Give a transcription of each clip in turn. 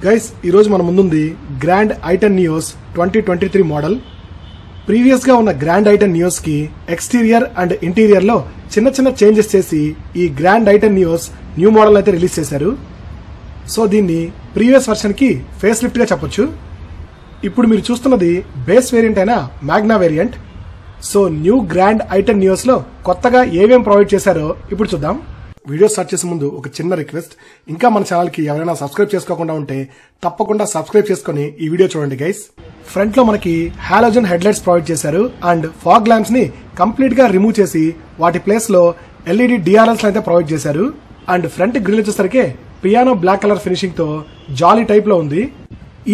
Guys ఈ రోజు మన ముందుంది grand i10 Nios 2023 model. Previous గా ఉన్న గ్రాండ్ i10 నియోస్ కి ఎక్స్టీరియర్ అండ్ ఇంటీరియర్ లో చిన్న చిన్న చేంజెస్ చేసి ఈ grand i10 Nios new model అయితే రిలీజ్ చేశారు. సో దీన్ని ప్రీవియస్ వర్షన్ కి ఫేస్ లిఫ్ట్ గా చెప్పొచ్చు. ఇప్పుడు మీరు చూస్తున్నది బేస్ వేరియంట్ అయిన Magna variant. So new grand i10 Nios లో కొత్తగా ఏమేం ప్రొవైడ్ చేశారో ఇప్పుడు చూద్దాం. వీడియో స్టార్ట్ చేసే ముందు ఒక చిన్న రిక్వెస్ట్, ఇంకా మన ఛానల్ కి ఎవరైనా సబ్స్క్రైబ్ చేసుకోకుండా ఉంటే తప్పకుండా సబ్స్క్రైబ్ చేసుకుని ఈ వీడియో చూడండి గైస్. ఫ్రంట్ లో మనకి హాలోజన్ హెడ్ లైట్స్ ప్రొవైడ్ చేశారు అండ్ ఫాగ్ ల్యాంప్స్ ని కంప్లీట్ గా రిమూవ్ చేసి వాటి ప్లేస్ లో ఎల్ఈడి డిఆర్ఎల్స్ అయితే ప్రొవైడ్ చేశారు. అండ్ ఫ్రంట్ గ్రిల్ వచ్చేసరికి పియానో బ్లాక్ కలర్ ఫినిషింగ్ తో జాలీ టైప్ లో ఉంది.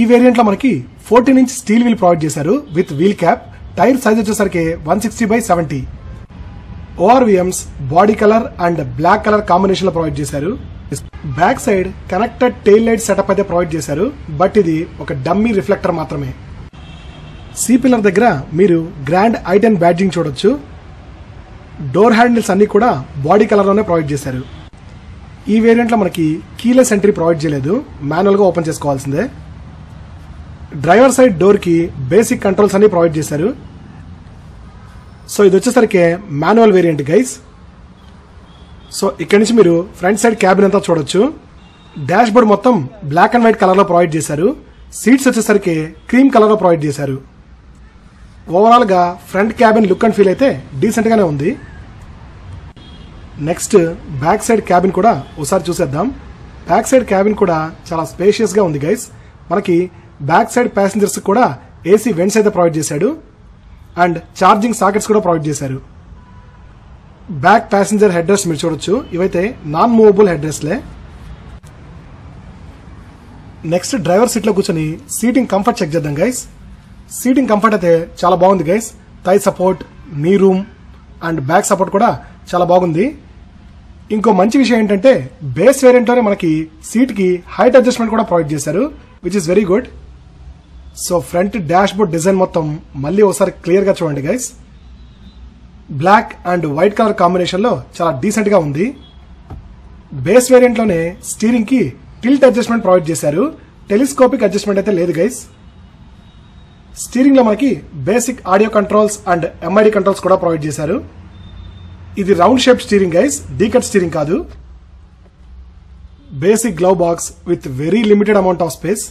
ఈ వేరియంట్ లో మనకి 14 ఇంచ్ స్టీల్ వీల్ ప్రొవైడ్ చేశారు with wheel cap. Tyre size వచ్చేసరికి 160/70. ORVMs body colour and black colour combination లో ప్రొవైడ్ చేశారు. Back side connected tail light setup అయితే ప్రొవైడ్ చేశారు, బట్ ఇది ఒక డమ్మీ రిఫ్లెక్టర్ మాత్రమే. సి పిల్లర్ దగ్గర మీరు గ్రాండ్ i10 బ్యాడ్జింగ్ చూడొచ్చు. డోర్ హ్యాండిల్స్ అన్ని కూడా బాడీ కలర్ లోనే ప్రొవైడ్ చేశారు. ఈ వేరియంట్ లో మనకి కీలెస్ ఎంట్రీ ప్రొవైడ్ చేయలేదు, మాన్యువల్ గా ఓపెన్ చేసుకోవాల్సిందే. డ్రైవర్ సైడ్ డోర్ కి బేసిక్ కంట్రోల్స్ అన్ని ప్రొవైడ్ చేశారు. సో ఇది వచ్చేసరికి మాన్యువల్ వేరియంట్ గైస్. సో ఇక్కడ నుంచి మీరు ఫ్రంట్ సైడ్ క్యాబిన్ అంతా చూడొచ్చు. డాష్ బోర్డ్ మొత్తం బ్లాక్ అండ్ వైట్ కలర్ లో ప్రొవైడ్ చేశారు. సీట్స్ వచ్చేసరికి క్రీమ్ కలర్ లో ప్రొవైడ్ చేశారు. ఓవరాల్ గా front cabin look and feel అయితే డీసెంట్ గానే ఉంది. నెక్స్ట్ బ్యాక్ సైడ్ క్యాబిన్ కూడా ఒకసారి చూసేద్దాం. బ్యాక్ సైడ్ క్యాబిన్ కూడా చాలా స్పేషియస్ గా ఉంది గైస్. మనకి బ్యాక్ సైడ్ ప్యాసింజర్స్ కూడా ఏసీ వెంట్స్ అయితే ప్రొవైడ్ చేశాడు అండ్ ఛార్జింగ్ సాకెట్స్ కూడా ప్రొవైడ్ చేశారు. బ్యాక్ ప్యాసింజర్ హెడ్ రెస్ట్ మీరు చూడొచ్చు, ఇవైతే నాన్ మూవబుల్ హెడ్ రెస్ట్లే. నెక్స్ట్ డ్రైవర్ సీట్ లో కూర్చొని సీటింగ్ కంఫర్ట్ చెక్ చేద్దాం గైస్. సీటింగ్ కంఫర్ట్ అయితే చాలా బాగుంది guys. Thigh support, knee room and back support కూడా చాలా బాగుంది. ఇంకో మంచి విషయం ఏంటంటే బేస్ వేరియంట్ లోనే మనకి సీట్ కి హైట్ అడ్జస్ట్మెంట్ కూడా ప్రొవైడ్ చేశారు, which is very good. So front dash board design మొత్తం మళ్ళీ ఒకసారి క్లియర్ గా చూడండి guys. Black and white colour combination లో చాలా డీసెంట్ గా ఉంది. బేస్ వేరియంట్ లోనే స్టీరింగ్ కి టిల్ట్ అడ్జస్ట్మెంట్ ప్రొవైడ్ చేశారు, టెలిస్కోపిక్ అడ్జస్ట్మెంట్ అయితే లేదు గైస్. స్టీరింగ్ లో మనకి basic audio controls and MID controls కూడా ప్రొవైడ్ చేశారు. ఇది round shape steering guys, D cut steering కాదు. Basic glove box with very limited amount of space.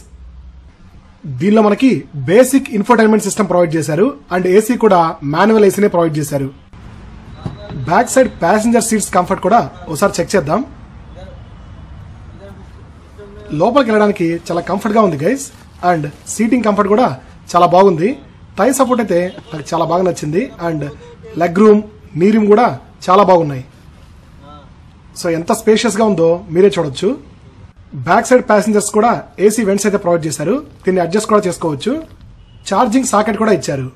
దీనిలో మనకి బేసిక్ ఇన్ఫోటైన్మెంట్ సిస్టమ్ ప్రొవైడ్ చేశారు అండ్ ఏసీ కూడా మాన్యువల్ ఏసీనే ప్రొవైడ్ చేశారు. Back side passenger seats comfort కూడా ఒకసారి చెక్ చేద్దాం. లోపలికి వెళ్ళడానికి చాలా కంఫర్ట్ గా ఉంది గైస్ అండ్ సీటింగ్ కంఫర్ట్ కూడా చాలా బాగుంది. థై సపోర్ట్ అయితే నాకు చాలా బాగా నచ్చింది అండ్ లెగ్ రూమ్, నీ రూమ్ కూడా చాలా బాగున్నాయి. సో ఎంత స్పేషియస్ గా ఉందో మీరే చూడొచ్చు. బ్యాక్ సైడ్ ప్యాసింజర్స్ కూడా ఏసీ వెంట్స్ అయితే ప్రొవైడ్ చేశారు, దీన్ని అడ్జస్ట్ కూడా చేసుకోవచ్చు. ఛార్జింగ్ సాకెట్ కూడా ఇచ్చారు.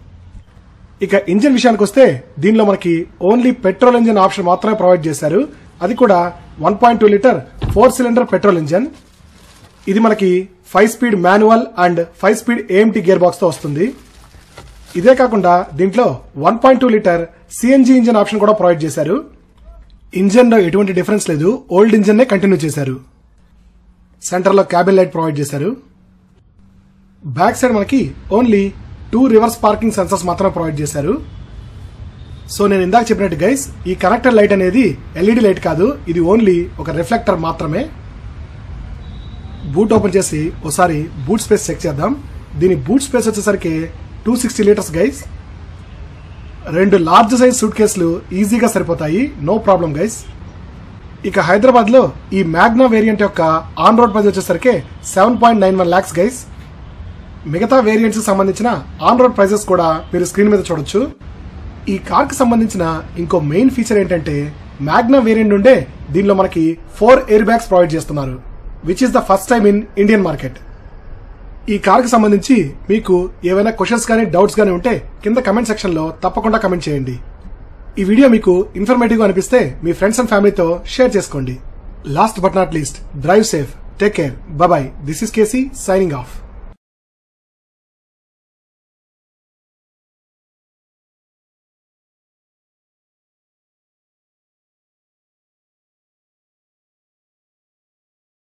ఇక ఇంజిన్ విషయానికి వస్తే దీనిలో మనకి ఓన్లీ పెట్రోల్ ఇంజిన్ ఆప్షన్ మాత్రమే ప్రొవైడ్ చేశారు, అది కూడా 1.2 లీటర్ 4 సిలిండర్ పెట్రోల్ ఇంజిన్. ఇది మనకి 5 speed manual and 5 speed AMT gear box తో వస్తుంది. ఇదే కాకుండా దీంట్లో 1.2 లీటర్ సిఎన్జి ఇంజిన్ ఆప్షన్ కూడా ప్రొవైడ్ చేశారు. ఇంజిన్ లో ఎటువంటి డిఫరెన్స్ లేదు, ఓల్డ్ ఇంజిన్ నే కంటిన్యూ చేశారు. సెంటర్ లో క్యాబిన్ లైట్ ప్రొవైడ్ చేశారు. బ్యాక్ సైడ్ మనకి ఓన్లీ 2 రివర్స్ పార్కింగ్ సెన్సర్స్ మాత్రమే ప్రొవైడ్ చేశారు. సో నేను ఇందాక చెప్పినట్టు గైస్, ఈ కనెక్టర్ లైట్ అనేది ఎల్ఈడి లైట్ కాదు, ఇది ఓన్లీ ఒక రిఫ్లెక్టర్ మాత్రమే. బూట్ ఓపెన్ చేసి ఒకసారి బూట్ స్పేస్ చెక్ చేద్దాం. దీని బూట్ స్పేస్ వచ్చేసరికి 260 litres guys. 2 large size suit కేసులు ఈజీగా సరిపోతాయి, నో ప్రాబ్లం గైస్. ఇక హైదరాబాద్ లో ఈ మ్యాగ్నా వేరియంట్ యొక్క ఆన్ రోడ్ ప్రైస్ వచ్చేసరికి 7.91 lakhs గైస్. మిగతా వేరియంట్స్ కి సంబంధించిన ఆన్ రోడ్ ప్రైజెస్ కూడా మీరు స్క్రీన్ మీద చూడొచ్చు. ఈ కార్ కి సంబంధించిన ఇంకో మెయిన్ ఫీచర్ ఏంటంటే మ్యాగ్నా వేరియంట్ నుండే దీనిలో మనకి 4 ఎయిర్ బ్యాగ్స్ ప్రొవైడ్ చేస్తున్నారు, which is the first time in Indian market. ఈ కార్ కి సంబంధించి మీకు ఏవైనా క్వశ్చన్స్ కానీ డౌట్స్ కానీ ఉంటే కింద కమెంట్ సెక్షన్ లో తప్పకుండా కమెంట్ చేయండి. ఈ వీడియో మీకు ఇన్ఫర్మేటివ్ గా అనిపిస్తే మీ ఫ్రెండ్స్ అండ్ ఫ్యామిలీతో షేర్ చేసుకోండి. Last but not least, drive safe, take care, bye bye. This is KC signing of.